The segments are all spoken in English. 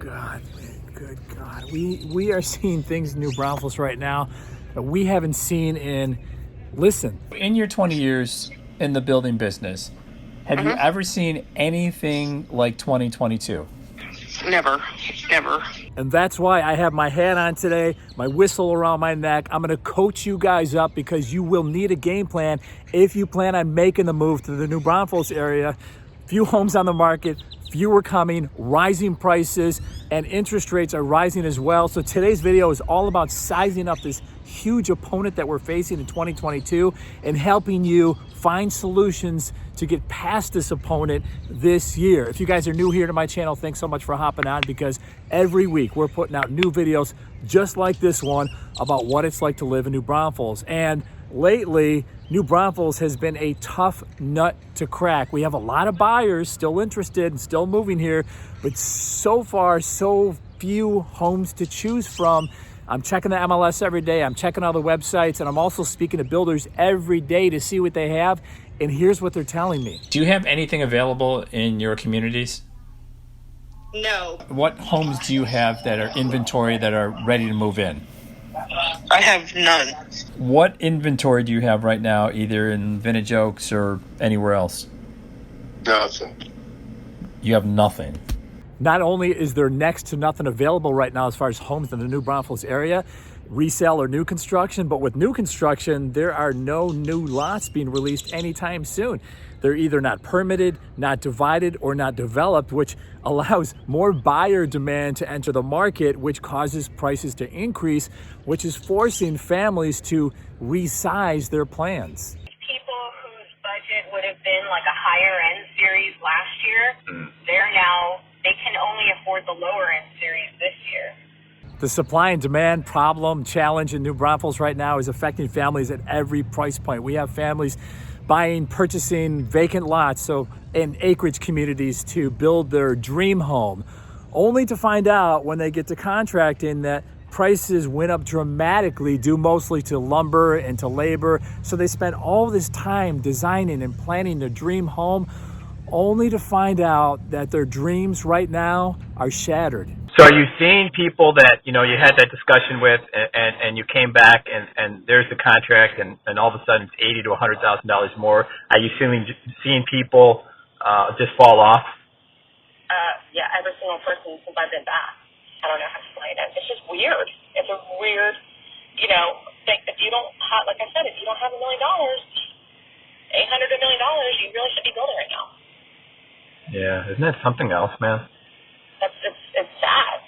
God, man, good God. We are seeing things in New Braunfels right now that we haven't seen in, listen. In your 20 years in the building business, have you ever seen anything like 2022? Never. And that's why I have my hat on today, my whistle around my neck. I'm going to coach you guys up because you will need a game plan if you plan on making the move to the New Braunfels area. Few homes on the market, fewer coming, rising prices, and interest rates are rising as well. So today's video is all about sizing up this huge opponent that we're facing in 2022 and helping you find solutions to get past this opponent this year. If you guys are new here to my channel, thanks so much for hopping on, because every week we're putting out new videos just like this one about what it's like to live in New Braunfels. And lately, New Braunfels has been a tough nut to crack. We have a lot of buyers still interested and still moving here, but so far, so few homes to choose from. I'm checking the MLS every day. I'm checking all the websites, and I'm also speaking to builders every day to see what they have. And here's what they're telling me. Do you have anything available in your communities? No. What homes do you have that are inventory that are ready to move in? I have none. What inventory do you have right now, either in Vintage Oaks or anywhere else? Nothing. You have nothing. Not only is there next to nothing available right now as far as homes in the New Braunfels area, resale or new construction, but with new construction, there are no new lots being released anytime soon. They're either not permitted, not divided, or not developed, which allows more buyer demand to enter the market, which causes prices to increase, which is forcing families to resize their plans. People whose budget would have been like a higher end series last year, they can only afford the lower end series this year. The supply and demand problem, challenge in New Braunfels right now is affecting families at every price point. We have families purchasing vacant lots, so in acreage communities, to build their dream home, only to find out when they get to contracting that prices went up dramatically due mostly to lumber and to labor. So they spent all this time designing and planning their dream home, only to find out that their dreams right now are shattered. So are you seeing people that, you had that discussion with and you came back and there's the contract and all of a sudden it's $80,000 to $100,000 more? Are you seeing people just fall off? Yeah, every single person since I've been back. I don't know how to explain it. It's just weird. It's a weird, thing. If you don't have, like I said, if you don't have $1 million, $800 to $1 million, you really should be building right now. Yeah, isn't that something else, man? It's sad.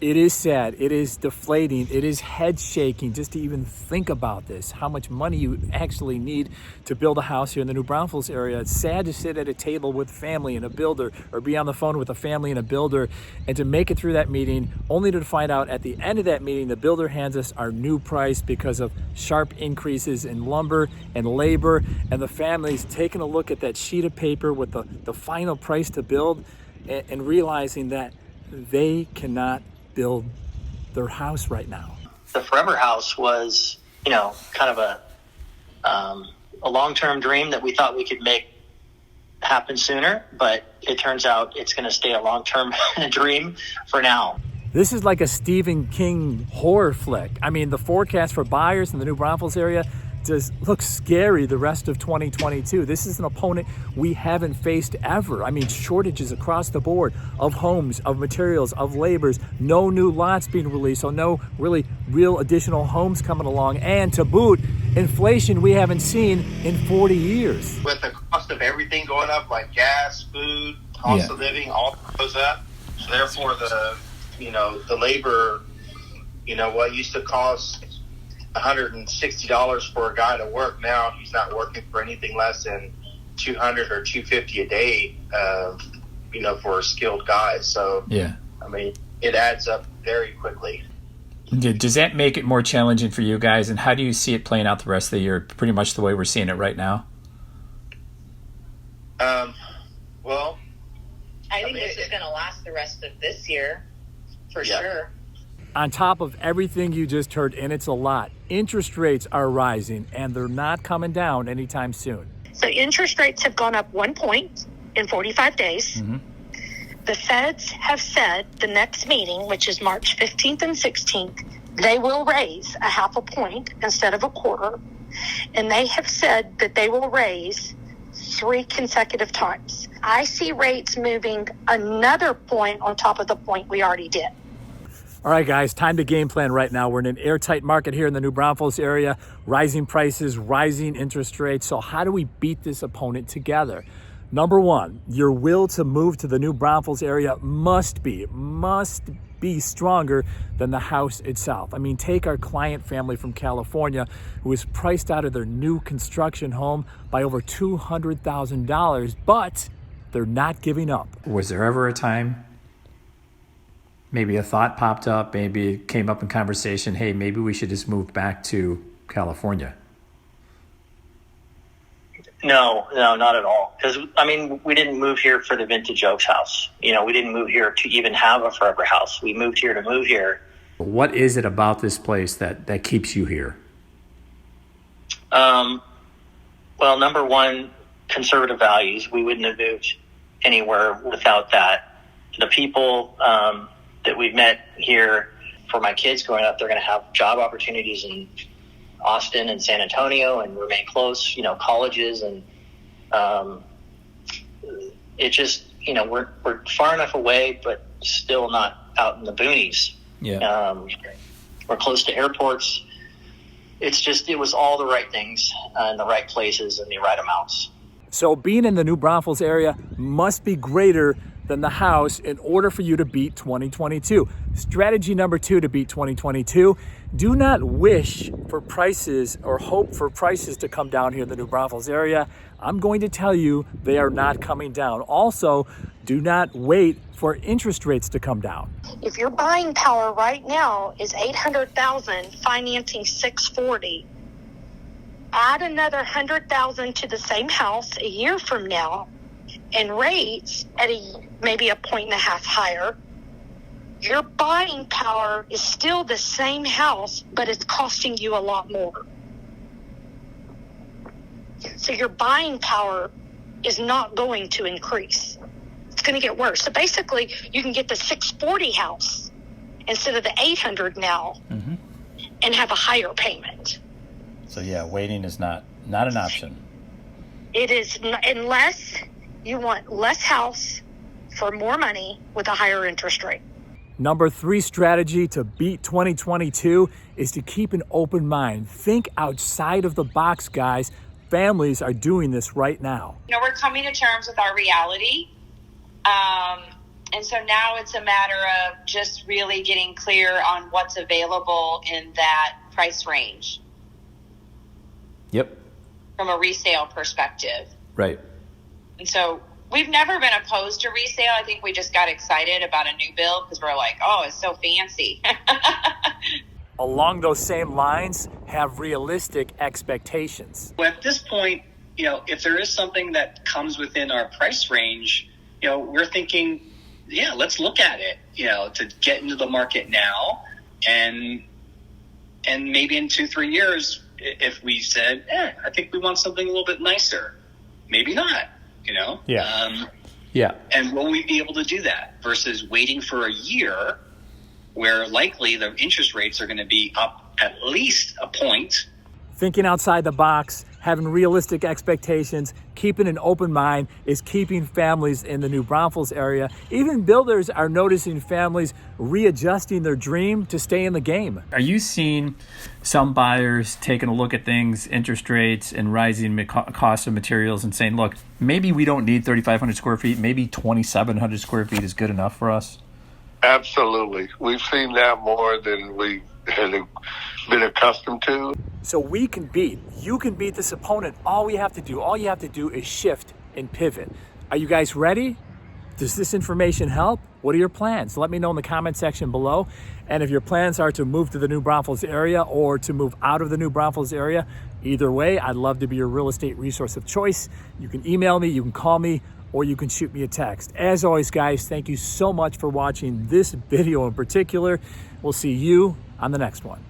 It is sad. It is deflating. It is head shaking just to even think about this, how much money you actually need to build a house here in the New Braunfels area. It's sad to sit at a table with family and a builder, or be on the phone with a family and a builder, and to make it through that meeting only to find out at the end of that meeting the builder hands us our new price because of sharp increases in lumber and labor, and the family's taking a look at that sheet of paper with the final price to build and realizing that they cannot build their house right now. The Forever House was, kind of a long-term dream that we thought we could make happen sooner, but it turns out it's going to stay a long-term dream for now. This is like a Stephen King horror flick. I mean, the forecast for buyers in the New Braunfels area just looks scary the rest of 2022. This is an opponent we haven't faced ever. I mean, shortages across the board of homes, of materials, of labors, no new lots being released, so no real additional homes coming along, and to boot, inflation we haven't seen in 40 years. With the cost of everything going up, like gas, food, cost of living, all goes up. So therefore, the labor, what used to cost $160 for a guy to work, now he's not working for anything less than $200 or $250 a day, for a skilled guy. So, yeah, I mean, it adds up very quickly. Does that make it more challenging for you guys, and how do you see it playing out the rest of the year, pretty much the way we're seeing it right now? Well, I think this is going to last the rest of this year, for sure. On top of everything you just heard, and it's a lot, interest rates are rising and they're not coming down anytime soon. So interest rates have gone up 1 point in 45 days. The feds have said the next meeting, which is March 15th and 16th, they will raise a half a point instead of a quarter. And they have said that they will raise 3 consecutive times. I see rates moving another point on top of the point we already did. All right, guys, time to game plan right now. We're in an airtight market here in the New Braunfels area, rising prices, rising interest rates. So how do we beat this opponent together? Number one, your will to move to the New Braunfels area must be stronger than the house itself. I mean, take our client family from California who was priced out of their new construction home by over $200,000, but they're not giving up. Was there ever a time, maybe a thought popped up, maybe it came up in conversation, hey, maybe we should just move back to California? No, not at all. Because, I mean, we didn't move here for the Vintage Oaks house. You know, we didn't move here to even have a forever house. We moved here to move here. What is it about this place that keeps you here? Well, number one, conservative values. We wouldn't have moved anywhere without that. The people that we've met here, for my kids growing up, they're going to have job opportunities in Austin and San Antonio and remain close, you know, colleges. And it just, you know, we're far enough away, but still not out in the boonies. Yeah. We're close to airports. It's just, it was all the right things in the right places and the right amounts. So being in the New Braunfels area must be greater than the house in order for you to beat 2022. Strategy number 2 to beat 2022, do not wish for prices or hope for prices to come down here in the New Braunfels area. I'm going to tell you they are not coming down. Also, do not wait for interest rates to come down. If your buying power right now is $800,000, financing $640, add another $100,000 to the same house a year from now, and rates at maybe a point and a half higher, your buying power is still the same house, but it's costing you a lot more. So your buying power is not going to increase. It's going to get worse. So basically, you can get the 640 house instead of the 800 now, and have a higher payment. So yeah, waiting is not an option. It is, unless you want less house for more money with a higher interest rate. Number 3 strategy to beat 2022 is to keep an open mind. Think outside of the box, guys. Families are doing this right now. You know, we're coming to terms with our reality. And so now it's a matter of just really getting clear on what's available in that price range. Yep. From a resale perspective. Right. And so we've never been opposed to resale. I think we just got excited about a new build because we're like, oh, it's so fancy. Along those same lines, have realistic expectations. Well, at this point, you know, if there is something that comes within our price range, you know, we're thinking, yeah, let's look at it, you know, to get into the market now. And maybe in 2-3 years, if we said, I think we want something a little bit nicer, maybe not, you know? Yeah. Yeah. And will we be able to do that versus waiting for a year where likely the interest rates are going to be up at least a point? Thinking outside the box, having realistic expectations, keeping an open mind is keeping families in the New Braunfels area. Even builders are noticing families readjusting their dream to stay in the game. Are you seeing some buyers taking a look at things, interest rates and rising costs of materials and saying, look, maybe we don't need 3,500 square feet, maybe 2,700 square feet is good enough for us? Absolutely. We've seen that more than we had been accustomed to. So you can beat this opponent. All you have to do is shift and pivot. Are you guys ready? Does this information help? What are your plans? Let me know in the comment section below. And if your plans are to move to the New Braunfels area or to move out of the New Braunfels area, either way, I'd love to be your real estate resource of choice. You can email me, you can call me, or you can shoot me a text. As always, guys, thank you so much for watching this video in particular. We'll see you on the next one.